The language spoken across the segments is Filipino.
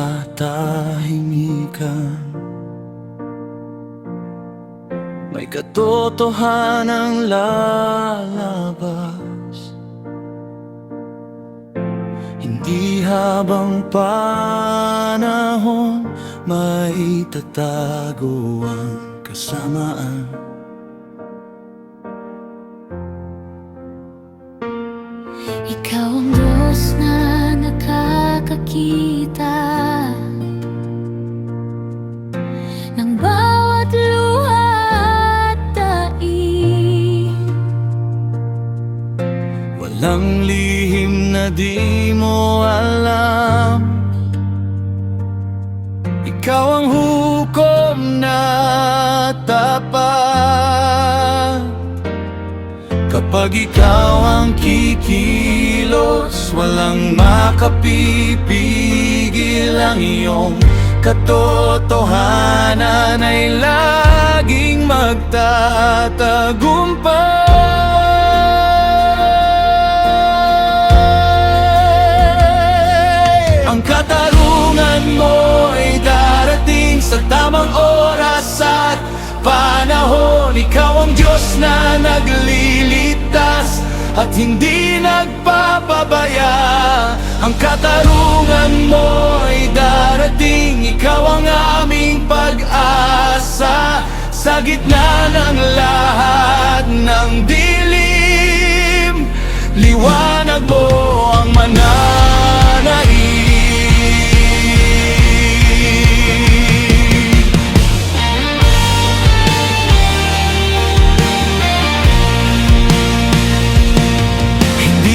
katahimikan. May katotohanang lalabas, hindi habang panahon maitatago ang kasamaan. Ikaw ang Diyos na nakakakita ng bawat luha at daig. Walang lihim na di mo alam. Ikaw ang hukom na tapat. Kapag ikaw ang kikilos, walang makapipigil. Ang iyong katotohanan ay laging magtatagumpay. Ang katarungan mo ay darating sa tamang oras at panahon. Ikaw ang Diyos na nagliligtas at hindi nagpapabaya. Ang katarungan mo ay darating. Ikaw ang aming pag-asa sa gitna ng lahat ng dilim. Liwanag mo ang mananaig.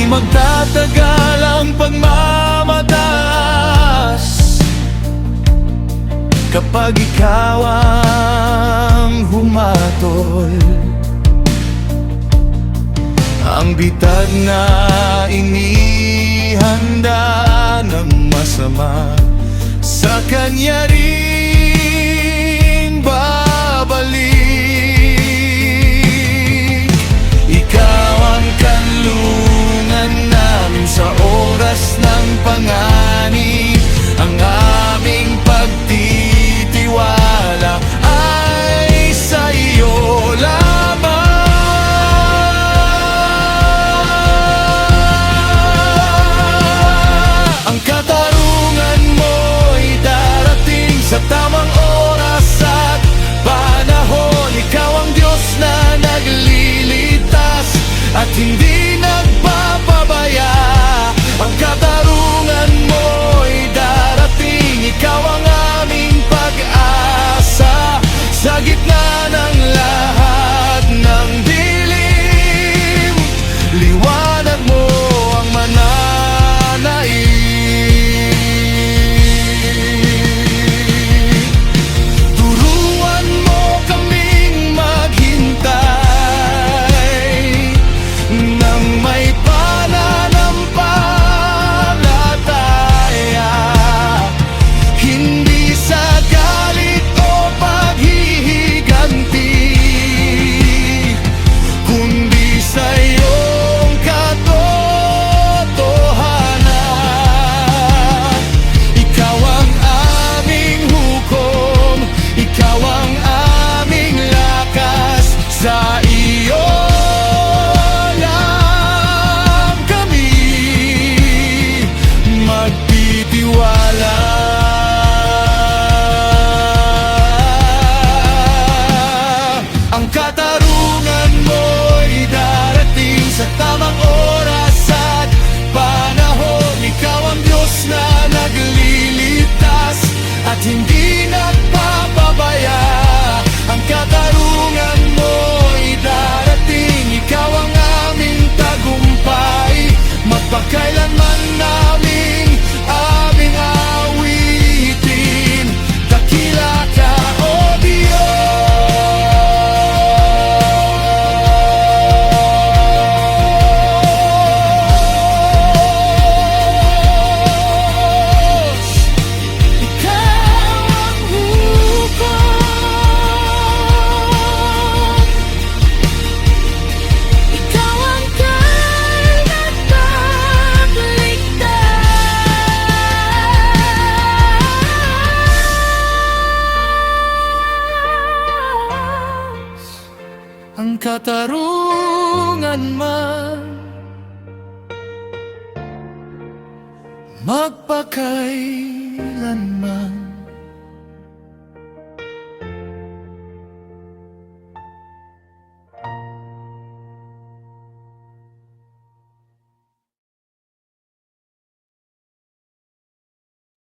Magtatagal ang pagmamataas kapag ikaw ang humatol. Ang bitag na inihanda ng masama, sa Kanya rin babalik. Ikaw ang kanlungan namin sa oras ng panganib. Ang aming pagtitiwala ay sa iyo lamang. Ang katarungan mo'y darating sa tamang oras at panahon. Ikaw ang Diyos na nagliligtas at hindi nagpapabaya. Ang katarungan mo'y darating. Ikaw ang aming pag-asa sa gitna ng lahat ng dilim. Liwanag mo ang mananaig. katarungan man, magpakailanman.